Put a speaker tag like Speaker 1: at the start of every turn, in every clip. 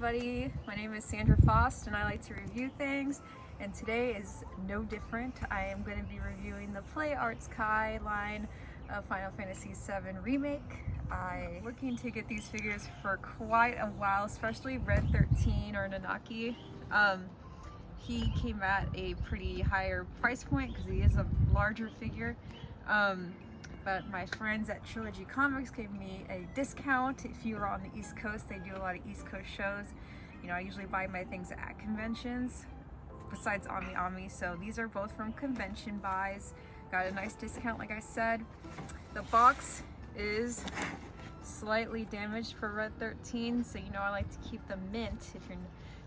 Speaker 1: everybody, my name is Sandra Faust and I like to review things, and today is no different. I am going to be reviewing the Play Arts Kai line of Final Fantasy VII Remake. I'm looking to get these figures for quite a while, especially Red 13 or Nanaki. He came at a pretty higher price point because he is a larger figure. But my friends at Trilogy Comics gave me a discount. If you are on the East Coast, they do a lot of East Coast shows. You know, I usually buy my things at conventions, besides Ami, so these are both from convention buys. Got a nice discount, like I said. The box is slightly damaged for Red 13, so you know I like to keep them mint. If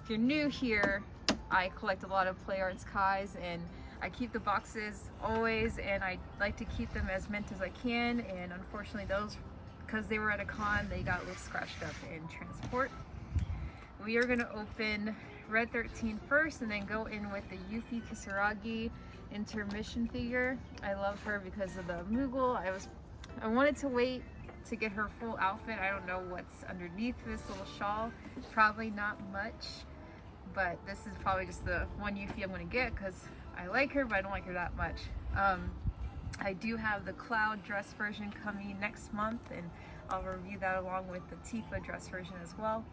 Speaker 1: you're new here, I collect a lot of Play Arts Kais, and I keep the boxes always, and I like to keep them as mint as I can, and unfortunately those, because they were at a con, they got a little scratched up in transport. We are going to open Red 13 first and then go in with the Yuffie Kisaragi intermission figure. I love her because of the Moogle. I wanted to wait to get her full outfit. I don't know what's underneath this little shawl. Probably not much, but this is probably just the one Yuffie I'm going to get because I like her, but I don't like her that much. I do have the Cloud dress version coming next month, and I'll review that along with the Tifa dress version as well.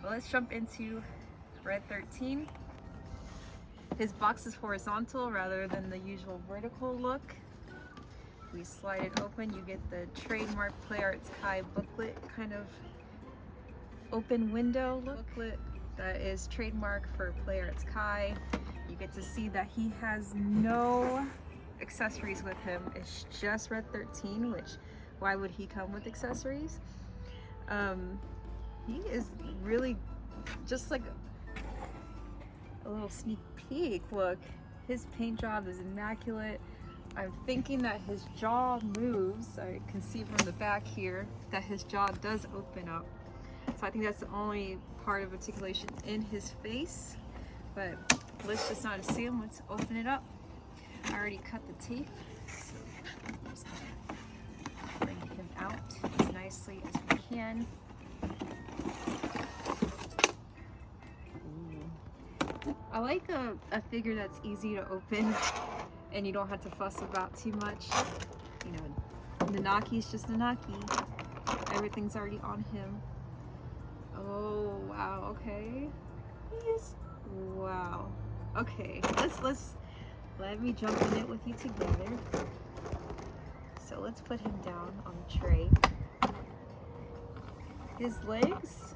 Speaker 1: But let's jump into Red 13. His box is horizontal rather than the usual vertical look. We slide it open, you get the trademark Play Arts Kai booklet, kind of open window booklet that is trademark for Play Arts Kai. You get to see that he has no accessories with him. It's just Red 13, which, why would he come with accessories? He is really just like a little sneak peek. Look, his paint job is immaculate. I'm thinking that his jaw moves. I can see from the back here that his jaw does open up. So I think that's the only part of articulation in his face. But let's just not assume. Let's open it up. I already cut the tape, so I'm just gonna bring him out as nicely as we can. Ooh. I like a figure that's easy to open and you don't have to fuss about too much. You know, Nanaki's just Nanaki. Everything's already on him. Oh wow, okay. Yes. Wow. Okay, let me jump in it with you together. So let's put him down on the tray. His legs.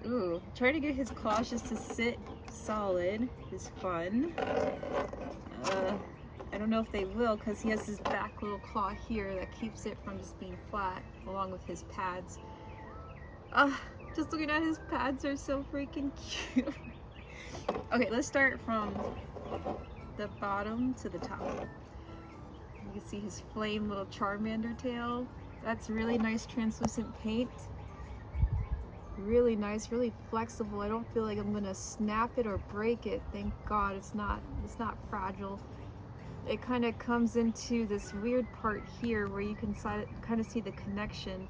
Speaker 1: Ooh, try to get his claws just to sit solid is fun. I don't know if they will because he has his back little claw here that keeps it from just being flat, along with his pads. Just looking at his pads are so freaking cute. Okay, let's start from the bottom to the top. You can see his flame little Charmander tail. That's really nice translucent paint. Really nice, really flexible. I don't feel like I'm gonna snap it or break it. Thank God it's not fragile. It kind of comes into this weird part here where you can kind of see the connection.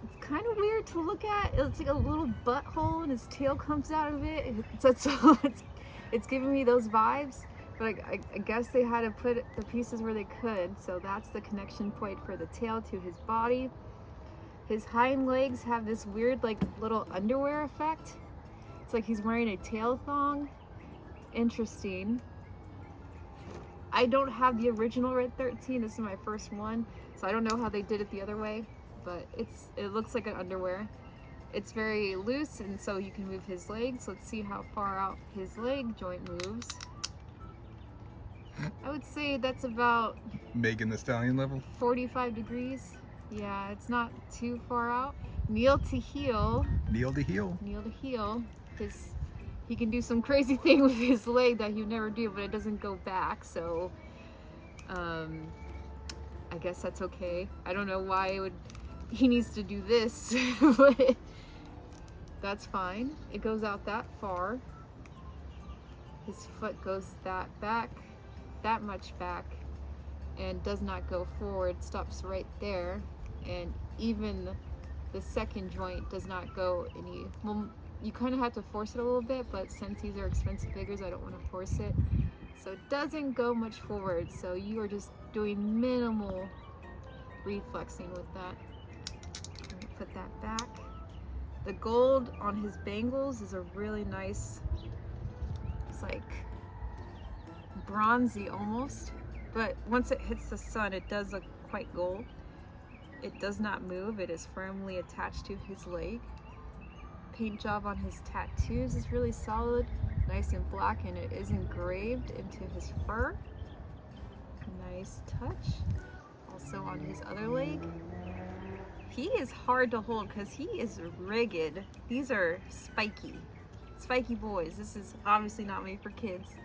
Speaker 1: It's kind of weird to look at. It's like a little butthole and his tail comes out of it. It's giving me those vibes, but I guess they had to put the pieces where they could. So that's the connection point for the tail to his body. His hind legs have this weird like little underwear effect. It's like he's wearing a tail thong. Interesting. I don't have the original Red 13. This is my first one, so I don't know how they did it the other way. But it looks like an underwear. It's very loose, and so you can move his legs. Let's see how far out his leg joint moves. I would say that's about
Speaker 2: Megan Thee Stallion level?
Speaker 1: 45 degrees. Yeah, it's not too far out. Kneel to heel.
Speaker 2: Kneel to heel.
Speaker 1: Kneel to heel, because he can do some crazy thing with his leg that you never do, but it doesn't go back, so I guess that's okay. I don't know why he needs to do this, but that's fine. It goes out that far. His foot goes that much back, and does not go forward, stops right there. And even the second joint does not go any, well, you kind of have to force it a little bit, but since these are expensive figures, I don't want to force it. So it doesn't go much forward, so you are just doing minimal reflexing with that. Put that back. The gold on his bangles is a really nice, it's like bronzy almost, but once it hits the sun, it does look quite gold. It does not move, it is firmly attached to his leg. Paint job on his tattoos is really solid, nice and black, and it is engraved into his fur. Nice touch. Also on his other leg. He is hard to hold because he is rigid. These are spiky boys. This is obviously not made for kids.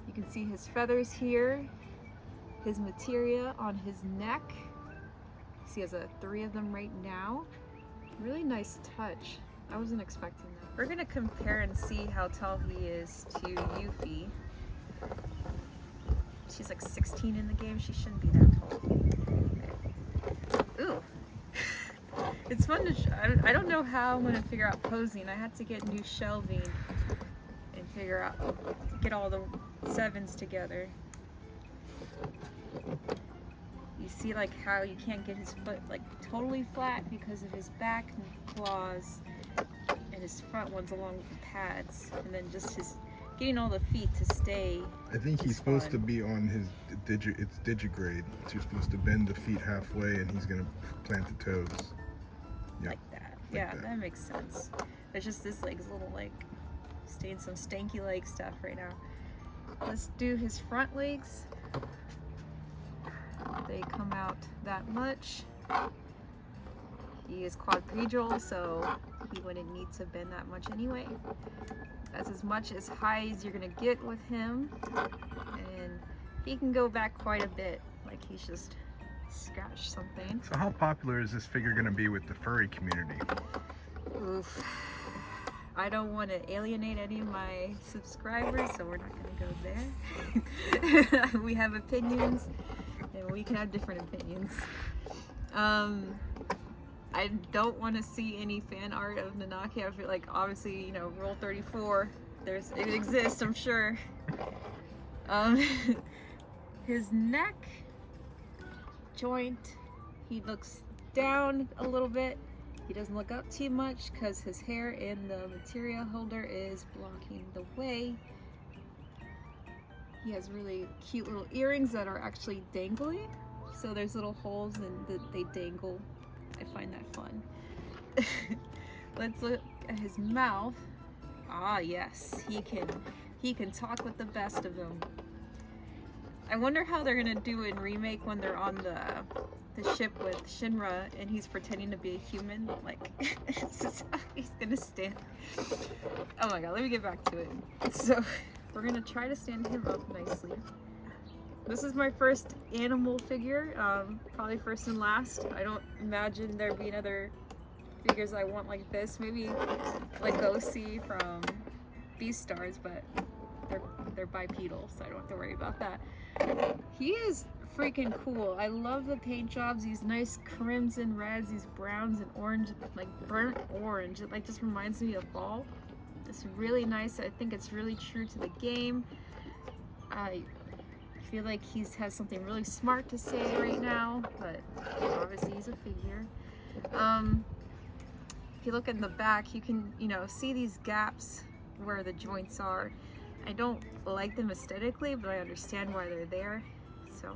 Speaker 1: You can see his feathers here, his materia on his neck. He has 3 of them right now. Really nice touch. I wasn't expecting that. We're gonna compare and see how tall he is to Yuffie. She's like 16 in the game. She shouldn't be that tall. Ooh. It's fun to I don't know how I'm gonna figure out posing. I had to get new shelving and figure out, get all the 7s together. You see like how you can't get his foot like totally flat because of his back claws and his front ones along with the pads, and then just his getting all the feet to stay.
Speaker 2: I think he's supposed to be on his it's digigrade. So you're supposed to bend the feet halfway and he's gonna plant the toes. Yep.
Speaker 1: Like that. Yeah, that makes sense. It's just this like little like staying some stanky leg stuff right now. Let's do his front legs. They come out that much. He is quadrilateral, so he wouldn't need to bend that much anyway. That's as much as high as you're gonna get with him, and he can go back quite a bit, like he's just scratched something.
Speaker 2: So how popular is this figure gonna be with the furry community?
Speaker 1: Oof. I don't want to alienate any of my subscribers, so we're not gonna go there. We have opinions, and we can have different opinions. I don't want to see any fan art of Nanaki. I feel like obviously, you know, Rule 34, it exists, I'm sure. His neck joint, he looks down a little bit. He doesn't look up too much because his hair in the material holder is blocking the way. He has really cute little earrings that are actually dangly. So there's little holes and they dangle. I find that fun. Let's look at his mouth. Ah, yes, he can talk with the best of them. I wonder how they're gonna do in Remake when they're on the ship with Shinra and he's pretending to be a human. Like, this is how he's gonna stand. Oh my god, let me get back to it. So, we're gonna try to stand him up nicely. This is my first animal figure, probably first and last. I don't imagine there being other figures I want like this. Maybe like Gosi from Beastars, but they're bipedal, so I don't have to worry about that. He is freaking cool. I love the paint jobs, these nice crimson reds, these browns and orange, like burnt orange. It like just reminds me of fall. It's really nice. I think it's really true to the game. I feel like he has something really smart to say right now, but obviously he's a figure. If you look in the back, you can, you know, see these gaps where the joints are. I don't like them aesthetically, but I understand why they're there. So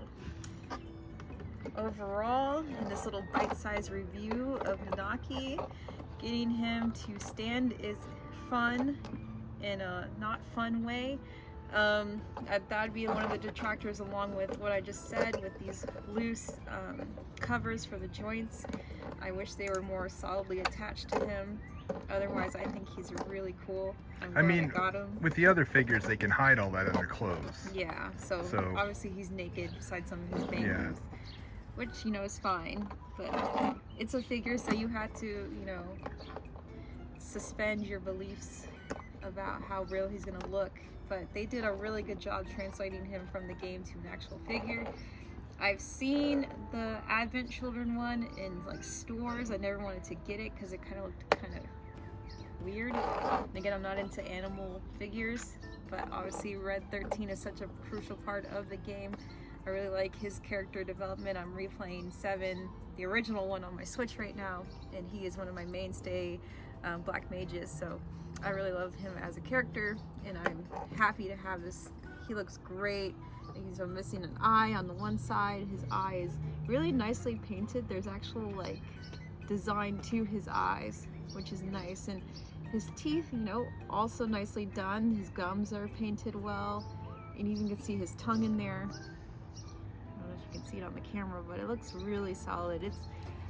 Speaker 1: overall, in this little bite-sized review of Nanaki, getting him to stand is fun in a not fun way. That'd be one of the detractors, along with what I just said with these loose covers for the joints. I wish they were more solidly attached to him. Otherwise, I think he's really cool. I mean, got him.
Speaker 2: With the other figures, they can hide all that under clothes.
Speaker 1: Yeah, so obviously he's naked besides some of his bangles, which, you know, is fine. But it's a figure, so you had to, you know, suspend your beliefs about how real he's gonna look. But they did a really good job translating him from the game to an actual figure. I've seen the Advent Children one in like stores. I never wanted to get it because it kind of looked kind of weird. And again, I'm not into animal figures, but obviously Red 13 is such a crucial part of the game. I really like his character development. I'm replaying 7, the original one, on my Switch right now, and he is one of my mainstay black mages, so I really love him as a character, and I'm happy to have this. He looks great. He's missing an eye on the one side. His eye is really nicely painted. There's actual like design to his eyes, which is nice, and his teeth, you know, also nicely done. His gums are painted well, and you even can see his tongue in there. I don't know if you can see it on the camera, but it looks really solid.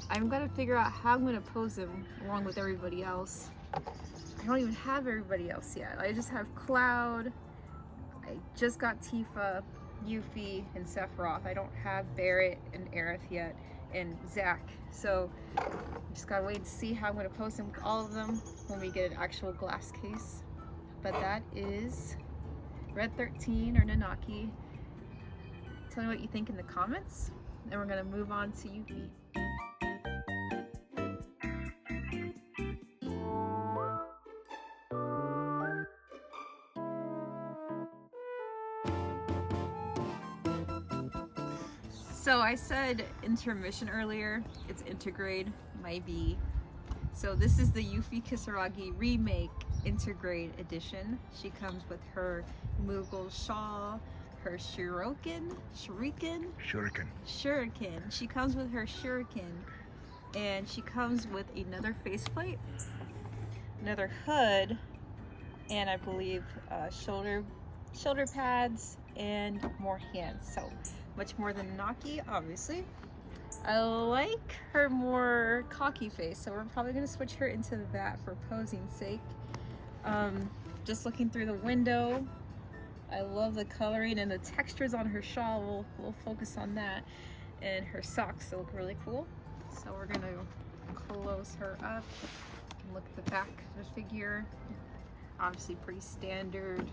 Speaker 1: I'm gonna figure out how I'm gonna pose him along with everybody else. I don't even have everybody else yet. I just have Cloud. I just got Tifa, Yuffie, and Sephiroth. I don't have Barrett and Aerith yet, and Zack. So just gotta wait and see how I'm gonna pose them, all of them, when we get an actual glass case. But that is Red 13 or Nanaki. Tell me what you think in the comments, and we're gonna move on to Yuffie. So I said intermission earlier, it's intergrade, my B. So this is the Yuffie Kisaragi Remake Intergrade Edition. She comes with her Mughal shawl, her shuriken. She comes with her shuriken, and she comes with another faceplate, another hood, and I believe shoulder pads and more hands. So much more than Naki, obviously. I like her more cocky face, so we're probably gonna switch her into that for posing's sake. Just looking through the window, I love the coloring and the textures on her shawl. We'll focus on that, and her socks look really cool. So we're gonna close her up and look at the back of the figure. Obviously pretty standard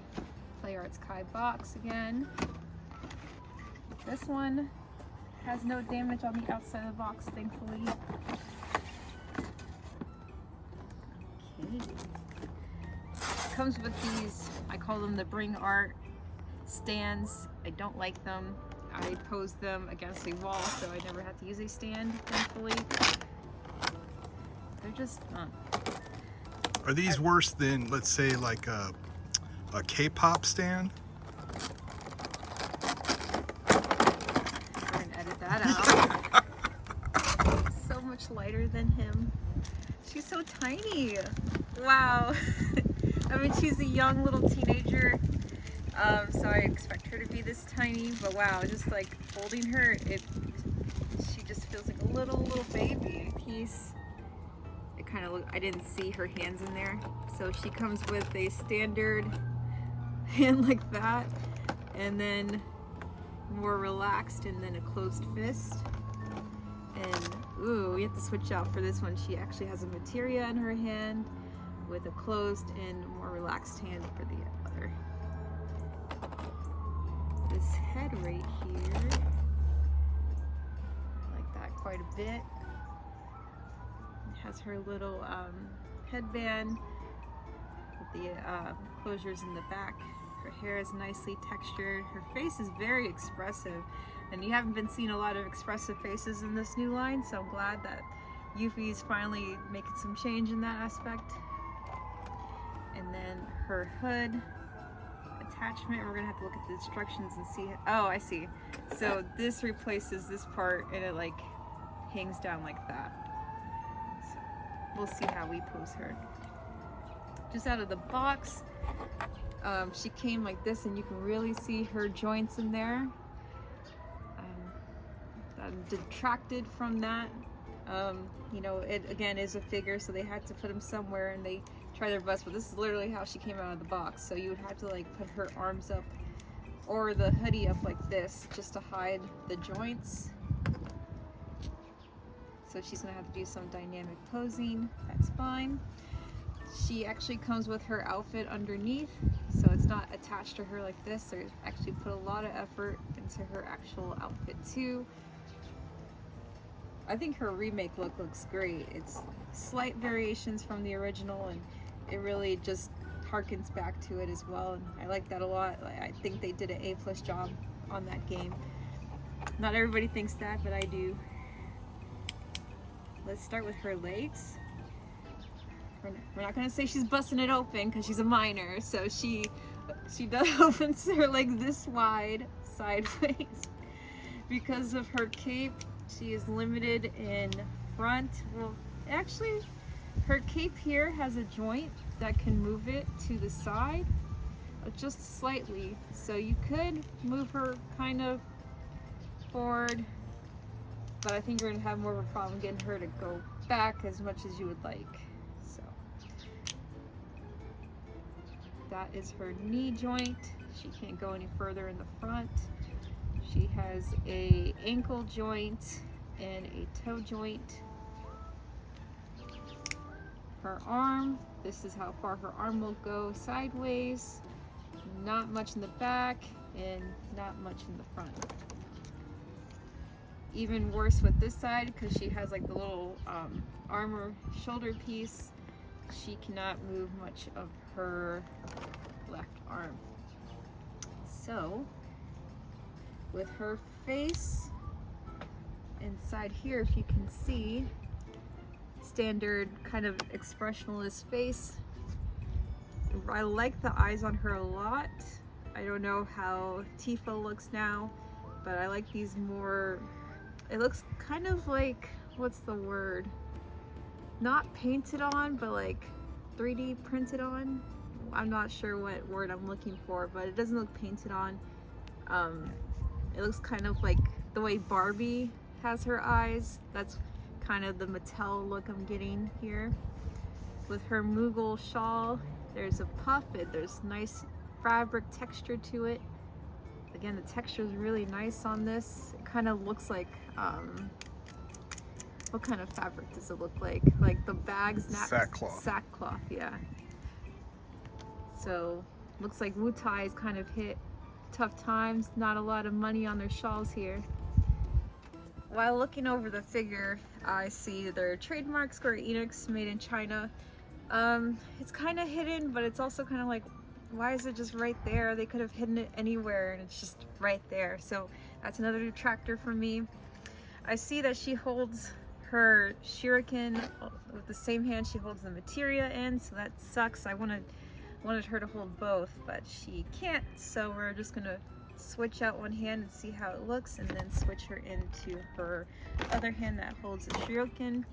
Speaker 1: Play Arts Kai box again. This one has no damage on the outside of the box, thankfully. Okay. Comes with these, I call them the Bring Art stands. I don't like them. I posed them against a wall, so I never had to use a stand, thankfully. They're just
Speaker 2: Are these worse than, let's say, like a K-pop stand?
Speaker 1: That out. So much lighter than him. She's so tiny. Wow. I mean, she's a young little teenager, so I expect her to be this tiny, but wow, just like holding her, she just feels like a little baby piece. It kind of look, I didn't see her hands in there. So she comes with a standard hand like that, and then more relaxed, and then a closed fist. And ooh, we have to switch out for this one. She actually has a materia in her hand with a closed and more relaxed hand for the other. This head right here, I like that quite a bit. It has her little headband with the closures in the back. Her hair is nicely textured. Her face is very expressive, and you haven't been seeing a lot of expressive faces in this new line, so I'm glad that Yuffie's finally making some change in that aspect. And then her hood attachment, we're gonna have to look at the instructions and see. Oh, I see. So this replaces this part, and it like hangs down like that. So we'll see how we pose her. Just out of the box, she came like this, and you can really see her joints in there. I'm detracted from that. You know, it again is a figure, so they had to put him somewhere, and they try their best, but this is literally how she came out of the box. So you would have to like put her arms up or the hoodie up like this just to hide the joints. So she's gonna have to do some dynamic posing. That's fine. She actually comes with her outfit underneath, so it's not attached to her like this. They actually put a lot of effort into her actual outfit too. I think her remake look looks great. It's slight variations from the original, and it really just harkens back to it as well, and I like that a lot. I think they did an A+ job on that game. Not everybody thinks that, but I do. Let's start with her legs. We're not gonna say she's busting it open because she's a minor, so she does open her legs this wide sideways. Because of her cape, she is limited in front. Well, actually, her cape here has a joint that can move it to the side just slightly, so you could move her kind of forward, but I think you're gonna have more of a problem getting her to go back as much as you would like. So that is her knee joint. She can't go any further in the front. She has a ankle joint and a toe joint. Her arm, this is how far her arm will go sideways. Not much in the back and not much in the front. Even worse with this side, because she has like the little armor shoulder piece. She cannot move much of her left arm. So with her face inside here, if you can see, standard kind of expressionless face. I like the eyes on her a lot. I don't know how Tifa looks now, but I like these more, it looks kind of like, what's the word? Not painted on, but like 3D printed on. I'm not sure what word I'm looking for, but it doesn't look painted on. It looks kind of like the way Barbie has her eyes. That's kind of the Mattel look I'm getting here. With her Moogle shawl, there's a puff, there's nice fabric texture to it. Again, the texture is really nice on this. It kind of looks like, what kind of fabric does it look like? Like the bags?
Speaker 2: Sackcloth.
Speaker 1: Sackcloth, yeah. So, looks like Wutai's kind of hit tough times. Not a lot of money on their shawls here. While looking over the figure, I see their trademark Square Enix, made in China. It's kind of hidden, but it's also kind of like, why is it just right there? They could have hidden it anywhere and it's just right there. So that's another detractor for me. I see that she holds her shuriken with the same hand she holds the materia in, so that sucks. I wanted her to hold both, but she can't, so we're just gonna switch out one hand and see how it looks, and then switch her into her other hand that holds the shuriken.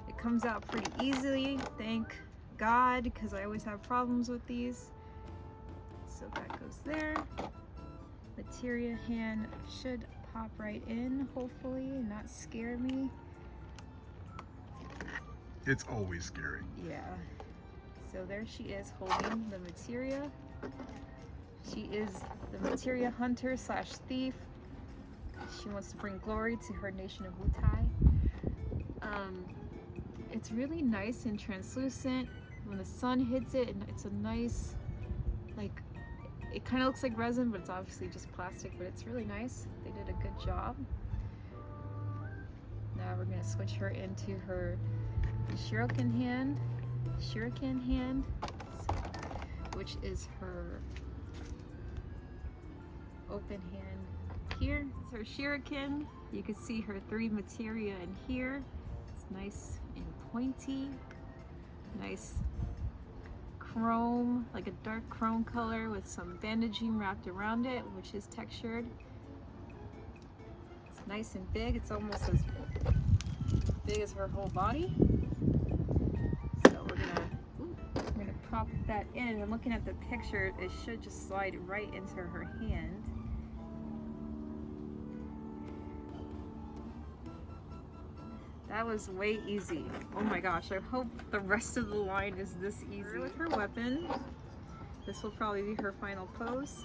Speaker 1: It comes out pretty easily, thank God, because I always have problems with these. So that goes there. Materia hand should pop right in, hopefully, and not scare me.
Speaker 2: It's always scary.
Speaker 1: Yeah. So there she is holding the materia. She is the materia hunter slash thief. She wants to bring glory to her nation of Wutai. It's really nice and translucent. When the sun hits it, and it's a nice, like, it kind of looks like resin, but it's obviously just plastic, but it's really nice. They did a good job. Now we're gonna switch her into her shuriken hand, which is her open hand here. It's her shuriken. You can see her 3 materia in here. It's nice and pointy, nice chrome, like a dark chrome color with some bandaging wrapped around it, which is textured. It's nice and big. It's almost as big as her whole body. So we're gonna prop that in, and looking at the picture, it should just slide right into her hand. That was way easy. Oh my gosh, I hope the rest of the line is this easy. With her weapon, this will probably be her final pose.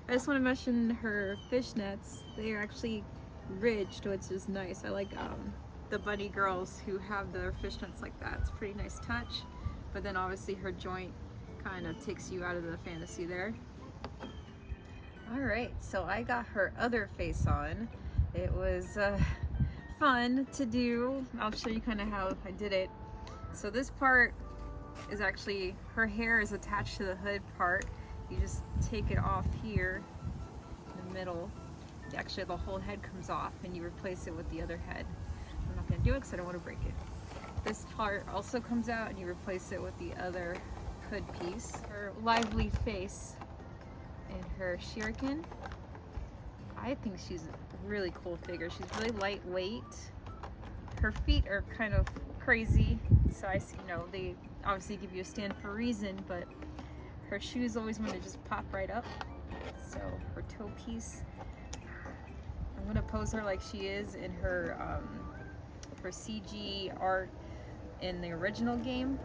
Speaker 1: I just want to mention her fishnets. They are actually ridged, which is nice. I like the bunny girls who have their fishnets like that. It's a pretty nice touch. but then obviously her joint kind of takes you out of the fantasy there. Alright, so I got her other face on. It was fun to do. I'll show you kind of how I did it. So this part is actually, her hair is attached to the hood part. You just take it off here in the middle. Actually the whole head comes off and you replace it with the other head. I'm not going to do it because I don't want to break it. This part also comes out and you replace it with the other hood piece. Her lively face and her shuriken. I think she's a really cool figure. She's really lightweight. Her feet are kind of crazy, so I see, you know, they obviously give you a stand for a reason, but her shoes always want to just pop right up. So her toe piece, I'm gonna pose her like she is in her CG art in the original game,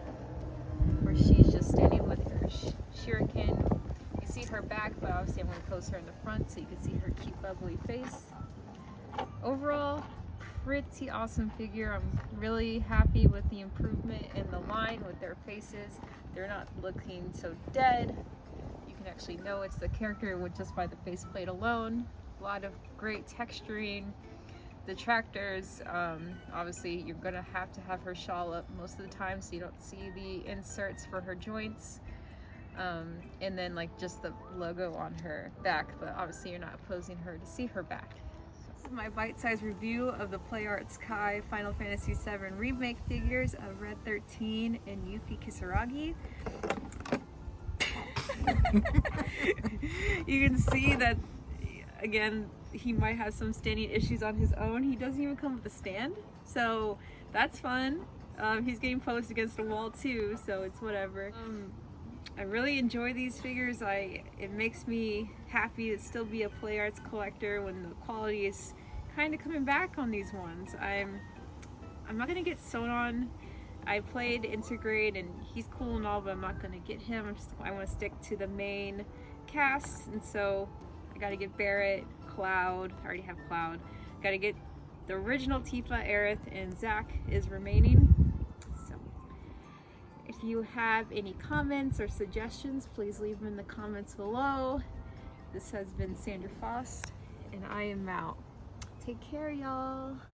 Speaker 1: where she's just standing with her shuriken. You see her back, but obviously I'm going to pose her in the front so you can see her cute bubbly face. Overall, pretty awesome figure. I'm really happy with the improvement in the line with their faces. They're not looking so dead. You can actually know it's the character with just by the faceplate alone. A lot of great texturing. The tractors, obviously you're going to have her shawl up most of the time so you don't see the inserts for her joints. And then like just the logo on her back, but obviously you're not posing her to see her back. This is my bite-sized review of the PlayArts Kai Final Fantasy VII Remake figures of Red 13 and Yuffie Kisaragi. You can see that, again, he might have some standing issues on his own. He doesn't even come with a stand, so that's fun. He's getting posed against a wall too, so it's whatever. I really enjoy these figures. It makes me happy to still be a PlayArts collector when the quality is kind of coming back on these ones. I'm not gonna get sewn on. I played Intergrade and he's cool and all, but I'm not gonna get him. I want to stick to the main cast, and so I gotta get Barrett, Cloud. I already have Cloud. Gotta get the original Tifa, Aerith, and Zack is remaining. So if you have any comments or suggestions, please leave them in the comments below. This has been Sandra Faust, and I am out. Take care, y'all.